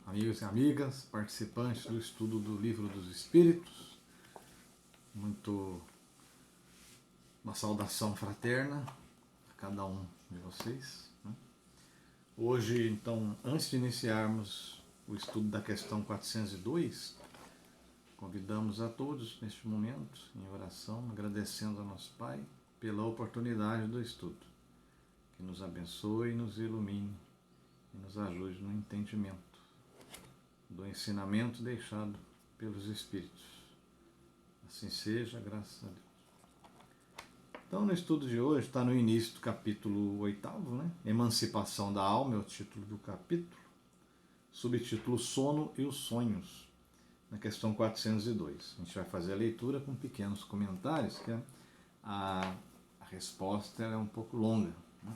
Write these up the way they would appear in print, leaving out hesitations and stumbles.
amigos e amigas, participantes do estudo do Livro dos Espíritos. Uma saudação fraterna a cada um de vocês. Hoje, então, antes de iniciarmos o estudo da questão 402, convidamos a todos neste momento, em oração, agradecendo a nosso Pai pela oportunidade do estudo. Que nos abençoe, nos ilumine e nos ajude no entendimento do ensinamento deixado pelos Espíritos. Assim seja, graças a Deus. Então, no estudo de hoje, está no início do capítulo 8º, né? Emancipação da Alma é o título do capítulo, subtítulo Sono e os Sonhos, na questão 402. A gente vai fazer a leitura com pequenos comentários, que a resposta é um pouco longa, né?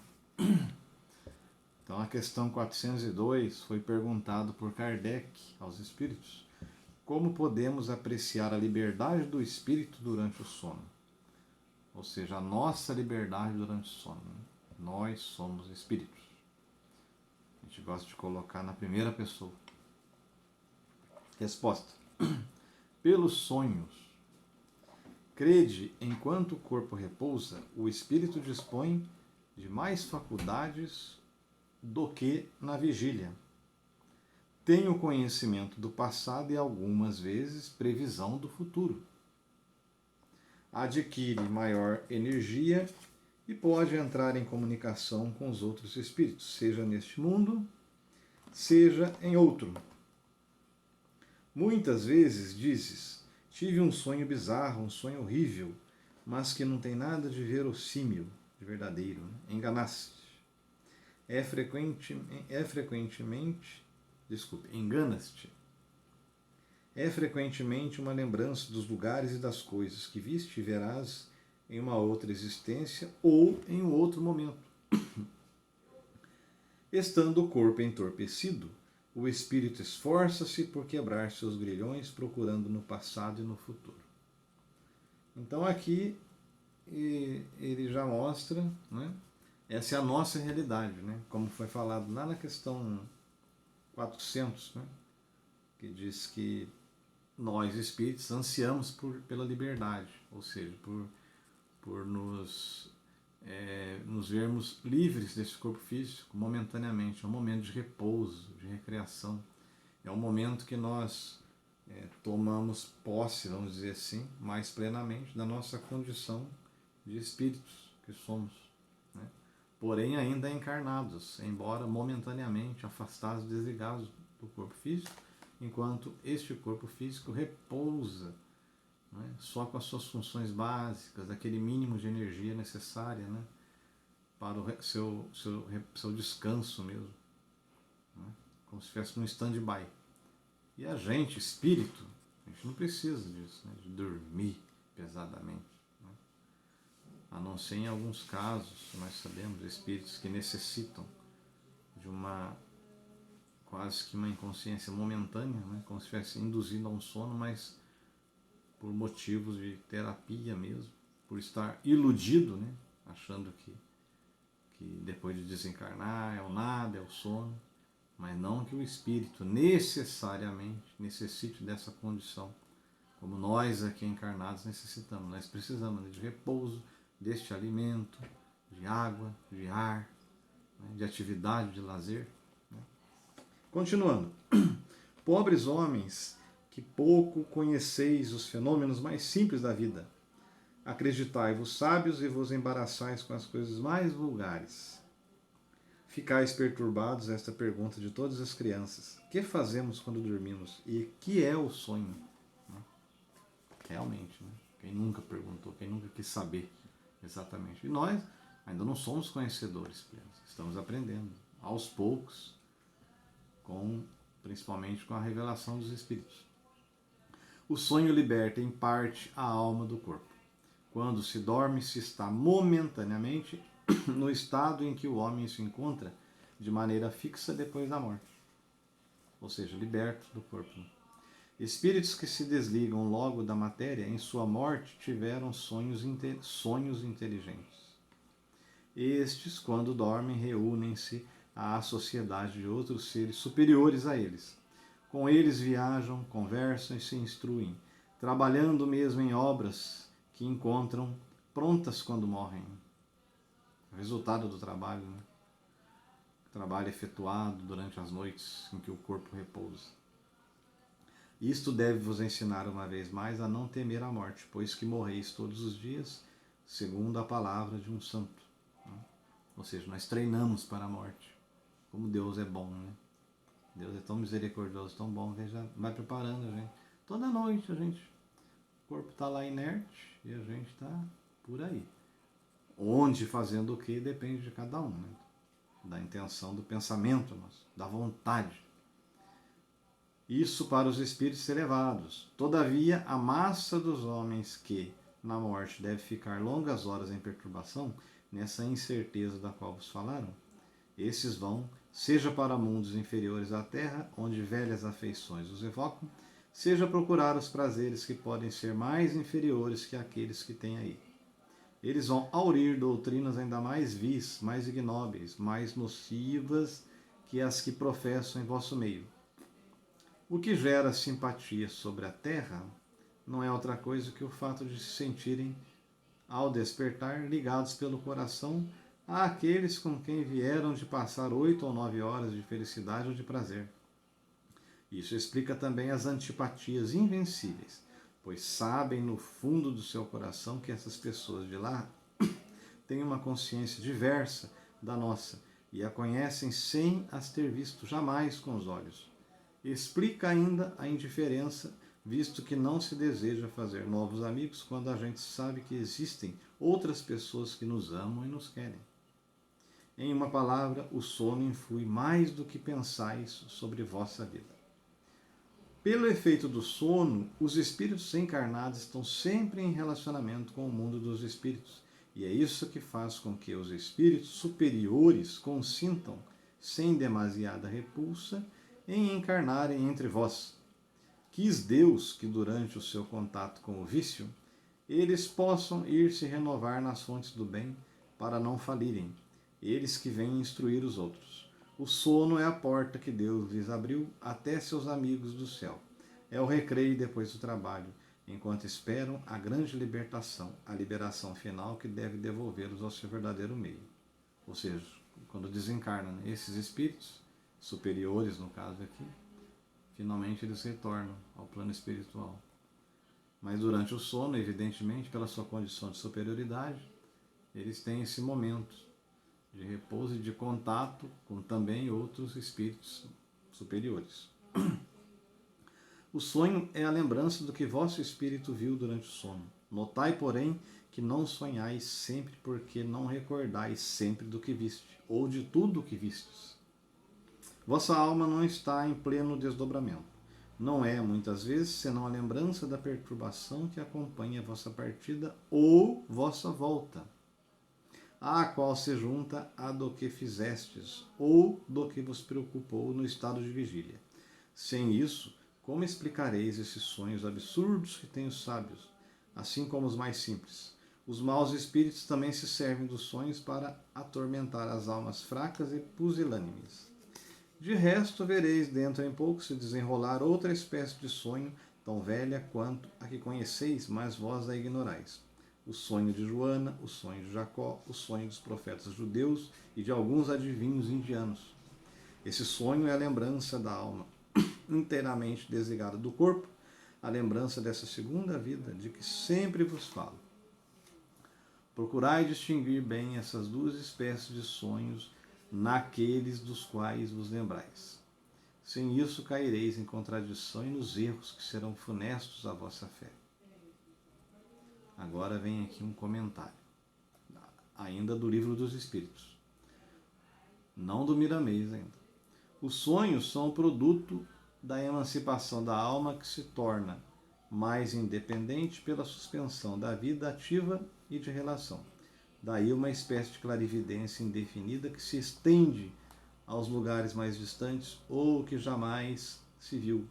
Então, a questão 402 foi perguntado por Kardec aos espíritos: como podemos apreciar a liberdade do espírito durante o sono? Ou seja, a nossa liberdade durante o sono. Nós somos espíritos. A gente gosta de colocar na primeira pessoa. Resposta: pelos sonhos. Crede, enquanto o corpo repousa, o espírito dispõe de mais faculdades do que na vigília. Tem o conhecimento do passado e algumas vezes previsão do futuro. Adquire maior energia e pode entrar em comunicação com os outros espíritos, seja neste mundo, seja em outro. Muitas vezes dizes: tive um sonho bizarro, um sonho horrível, mas que não tem nada de verossímil, de verdadeiro. Enganaste. Enganas-te. É frequentemente uma lembrança dos lugares e das coisas que viste e verás em uma outra existência ou em um outro momento. Estando o corpo entorpecido, o espírito esforça-se por quebrar seus grilhões, procurando no passado e no futuro. Então aqui ele já mostra, né? Essa é a nossa realidade, né? Como foi falado lá na questão 400, né? Que diz que nós, espíritos, ansiamos pela liberdade, ou seja, por nos vermos livres desse corpo físico momentaneamente. É um momento de repouso, de recreação. É um momento que nós tomamos posse, vamos dizer assim, mais plenamente da nossa condição de espíritos que somos, né? Porém ainda encarnados, embora momentaneamente afastados, desligados do corpo físico, enquanto este corpo físico repousa, né, só com as suas funções básicas, aquele mínimo de energia necessária, né, para o seu descanso mesmo, né, como se estivesse num stand-by. E a gente, espírito, a gente não precisa disso, né, de dormir pesadamente. A não ser em alguns casos, nós sabemos, espíritos que necessitam de quase que uma inconsciência momentânea, né? Como se estivesse induzindo a um sono, mas por motivos de terapia mesmo, por estar iludido, né? Achando que depois de desencarnar é o nada, é o sono, mas não que o espírito necessariamente necessite dessa condição, como nós aqui encarnados necessitamos. Nós precisamos de repouso, deste alimento, de água, de ar, né, de atividade, de lazer. Né. Continuando. Pobres homens, que pouco conheceis os fenômenos mais simples da vida, acreditai-vos sábios e vos embaraçais com as coisas mais vulgares. Ficais perturbados esta pergunta de todas as crianças: que fazemos quando dormimos? E que é o sonho? Realmente, né? Quem nunca perguntou, quem nunca quis saber exatamente. E nós ainda não somos conhecedores plenos, estamos aprendendo aos poucos, principalmente com a revelação dos Espíritos. O sonho liberta em parte a alma do corpo. Quando se dorme, se está momentaneamente no estado em que o homem se encontra de maneira fixa depois da morte, ou seja, liberto do corpo. Espíritos que se desligam logo da matéria, em sua morte, tiveram sonhos inteligentes. Estes, quando dormem, reúnem-se à sociedade de outros seres superiores a eles, Com eles viajam, conversam e se instruem, trabalhando mesmo em obras que encontram prontas quando morrem. O resultado do trabalho, né? Trabalho efetuado durante as noites em que o corpo repousa. Isto deve vos ensinar uma vez mais a não temer a morte, pois que morreis todos os dias, segundo a palavra de um santo. Ou seja, nós treinamos para a morte. Como Deus é bom, né? Deus é tão misericordioso, tão bom, que ele já vai preparando a gente. Toda noite o corpo está lá inerte e a gente está por aí. Onde, fazendo o que, depende de cada um, né? Da intenção, do pensamento nosso, da vontade. Isso para os espíritos elevados. Todavia, a massa dos homens que, na morte, deve ficar longas horas em perturbação, nessa incerteza da qual vos falaram, esses vão, seja para mundos inferiores à Terra, onde velhas afeições os evocam, seja procurar os prazeres que podem ser mais inferiores que aqueles que têm aí. Eles vão aurir doutrinas ainda mais vis, mais ignóbeis, mais nocivas que as que professam em vosso meio. O que gera simpatia sobre a terra não é outra coisa que o fato de se sentirem, ao despertar, ligados pelo coração àqueles com quem vieram de passar 8 ou 9 horas de felicidade ou de prazer. Isso explica também as antipatias invencíveis, pois sabem no fundo do seu coração que essas pessoas de lá têm uma consciência diversa da nossa e a conhecem sem as ter visto jamais com os olhos. Explica ainda a indiferença, visto que não se deseja fazer novos amigos quando a gente sabe que existem outras pessoas que nos amam e nos querem. Em uma palavra, o sono influi mais do que pensais sobre vossa vida. Pelo efeito do sono, os espíritos encarnados estão sempre em relacionamento com o mundo dos espíritos, e é isso que faz com que os espíritos superiores consintam, sem demasiada repulsa, em encarnarem entre vós. Quis Deus que, durante o seu contato com o vício, eles possam ir se renovar nas fontes do bem, para não falirem, eles que vêm instruir os outros. O sono é a porta que Deus lhes abriu até seus amigos do céu. É o recreio depois do trabalho, enquanto esperam a grande libertação, a liberação final que deve devolvê-los ao seu verdadeiro meio. Ou seja, quando desencarnam esses espíritos, superiores no caso aqui, finalmente eles retornam ao plano espiritual. Mas durante o sono, evidentemente, pela sua condição de superioridade, eles têm esse momento de repouso e de contato com também outros espíritos superiores. O sonho é a lembrança do que vosso espírito viu durante o sono. Notai, porém, que não sonhais sempre, porque não recordais sempre do que viste, ou de tudo o que vistes. Vossa alma não está em pleno desdobramento. Não é, muitas vezes, senão a lembrança da perturbação que acompanha a vossa partida ou vossa volta, à qual se junta a do que fizestes ou do que vos preocupou no estado de vigília. Sem isso, como explicareis esses sonhos absurdos que têm os sábios, assim como os mais simples? Os maus espíritos também se servem dos sonhos para atormentar as almas fracas e pusilânimes. De resto, vereis dentro em pouco se desenrolar outra espécie de sonho, tão velha quanto a que conheceis, mas vós a ignorais. O sonho de Joana, o sonho de Jacó, o sonho dos profetas judeus e de alguns adivinhos indianos. Esse sonho é a lembrança da alma, inteiramente desligada do corpo, a lembrança dessa segunda vida de que sempre vos falo. Procurai distinguir bem essas duas espécies de sonhos naqueles dos quais vos lembrais. Sem isso caireis em contradição e nos erros que serão funestos à vossa fé. Agora vem aqui um comentário, ainda do Livro dos Espíritos, não do Miramês ainda. Os sonhos são o produto da emancipação da alma que se torna mais independente pela suspensão da vida ativa e de relação. Daí uma espécie de clarividência indefinida que se estende aos lugares mais distantes ou que jamais se viu.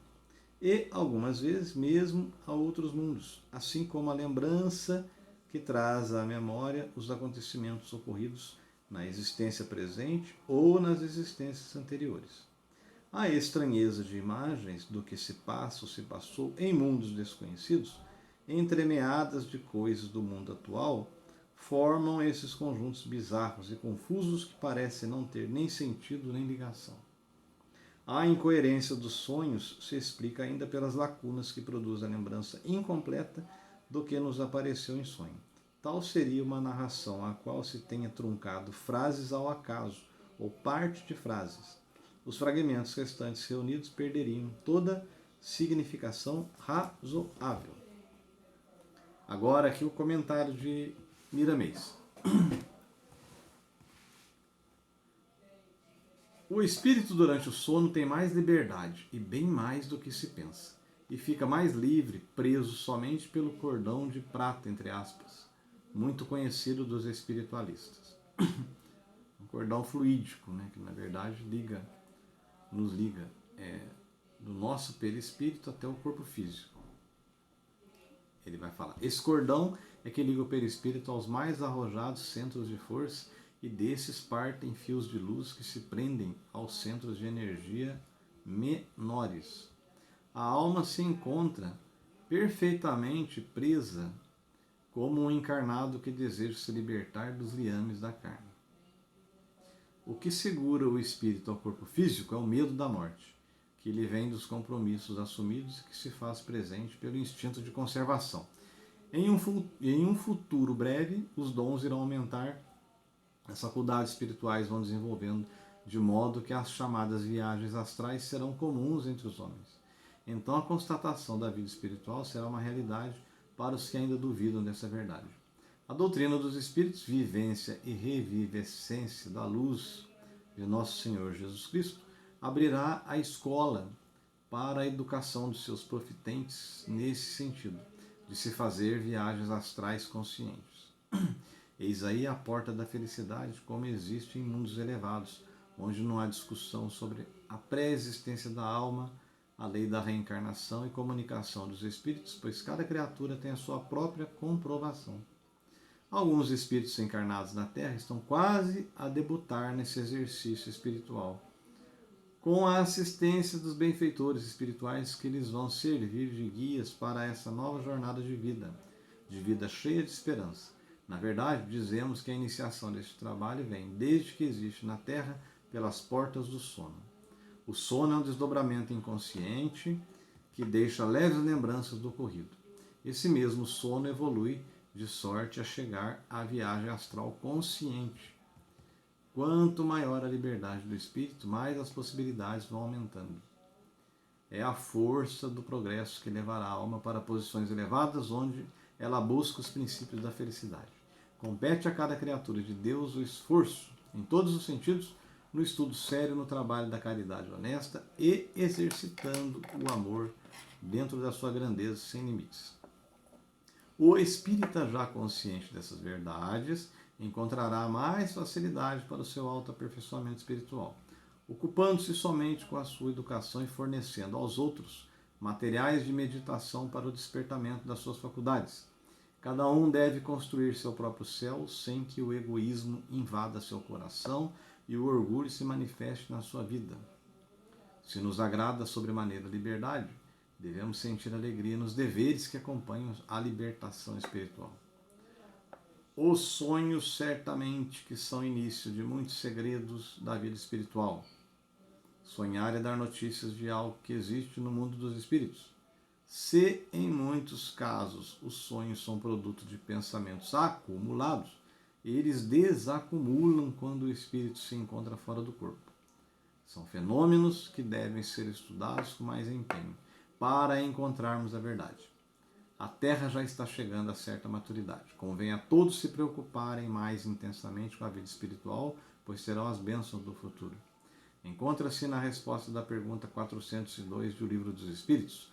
E, algumas vezes, mesmo a outros mundos, assim como a lembrança que traz à memória os acontecimentos ocorridos na existência presente ou nas existências anteriores. A estranheza de imagens do que se passa ou se passou em mundos desconhecidos, entremeadas de coisas do mundo atual, formam esses conjuntos bizarros e confusos que parecem não ter nem sentido nem ligação. A incoerência dos sonhos se explica ainda pelas lacunas que produz a lembrança incompleta do que nos apareceu em sonho. Tal seria uma narração a qual se tenha truncado frases ao acaso ou parte de frases. Os fragmentos restantes reunidos perderiam toda significação razoável. Agora aqui o comentário de Miramês. O espírito durante o sono tem mais liberdade, e bem mais do que se pensa, e fica mais livre, preso somente pelo cordão de prata, entre aspas, muito conhecido dos espiritualistas. Um cordão fluídico, né, que na verdade nos liga do nosso perispírito até o corpo físico. Ele vai falar, esse cordão é que liga o perispírito aos mais arrojados centros de força, e desses partem fios de luz que se prendem aos centros de energia menores. A alma se encontra perfeitamente presa como um encarnado que deseja se libertar dos liames da carne. O que segura o espírito ao corpo físico é o medo da morte, que lhe vem dos compromissos assumidos e que se faz presente pelo instinto de conservação. Em um futuro breve, os dons irão aumentar, as faculdades espirituais vão desenvolvendo, de modo que as chamadas viagens astrais serão comuns entre os homens. Então a constatação da vida espiritual será uma realidade para os que ainda duvidam dessa verdade. A doutrina dos Espíritos, vivência e revivescência da luz de Nosso Senhor Jesus Cristo, abrirá a escola para a educação dos seus profitentes nesse sentido, de se fazer viagens astrais conscientes. Eis aí a porta da felicidade, como existe em mundos elevados, onde não há discussão sobre a pré-existência da alma, a lei da reencarnação e comunicação dos espíritos, pois cada criatura tem a sua própria comprovação. Alguns espíritos encarnados na Terra estão quase a debutar nesse exercício espiritual, com a assistência dos benfeitores espirituais que lhes vão servir de guias para essa nova jornada de vida cheia de esperança. Na verdade, dizemos que a iniciação deste trabalho vem, desde que existe na Terra, pelas portas do sono. O sono é um desdobramento inconsciente que deixa leves lembranças do ocorrido. Esse mesmo sono evolui de sorte a chegar à viagem astral consciente. Quanto maior a liberdade do espírito, mais as possibilidades vão aumentando. É a força do progresso que levará a alma para posições elevadas, onde ela busca os princípios da felicidade. Compete a cada criatura de Deus o esforço, em todos os sentidos, no estudo sério, no trabalho da caridade honesta e exercitando o amor dentro da sua grandeza sem limites. O espírita já consciente dessas verdades encontrará mais facilidade para o seu autoaperfeiçoamento espiritual, ocupando-se somente com a sua educação e fornecendo aos outros materiais de meditação para o despertamento das suas faculdades. Cada um deve construir seu próprio céu sem que o egoísmo invada seu coração e o orgulho se manifeste na sua vida. Se nos agrada sobremaneira a liberdade, devemos sentir alegria nos deveres que acompanham a libertação espiritual. Os sonhos, certamente, que são início de muitos segredos da vida espiritual. Sonhar é dar notícias de algo que existe no mundo dos espíritos. Se, em muitos casos, os sonhos são produto de pensamentos acumulados, eles desacumulam quando o espírito se encontra fora do corpo. São fenômenos que devem ser estudados com mais empenho, para encontrarmos a verdade. A Terra já está chegando a certa maturidade. Convém a todos se preocuparem mais intensamente com a vida espiritual, pois serão as bênçãos do futuro. Encontra-se na resposta da pergunta 402 do Livro dos Espíritos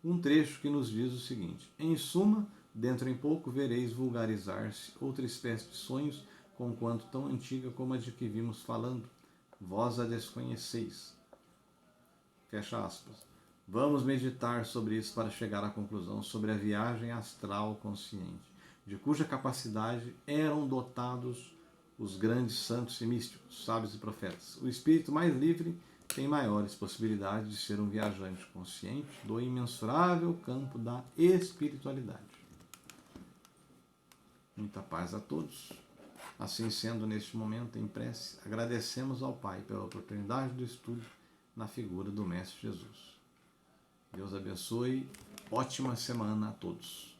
um trecho que nos diz o seguinte: em suma, dentro em pouco vereis vulgarizar-se outra espécie de sonhos, conquanto tão antiga como a de que vimos falando. Vós a desconheceis. Fecha aspas. Vamos meditar sobre isso para chegar à conclusão sobre a viagem astral consciente, de cuja capacidade eram dotados os grandes santos e místicos, sábios e profetas. O espírito mais livre tem maiores possibilidades de ser um viajante consciente do imensurável campo da espiritualidade. Muita paz a todos. Assim sendo, neste momento, em prece, agradecemos ao Pai pela oportunidade do estudo na figura do Mestre Jesus. Deus abençoe. Ótima semana a todos.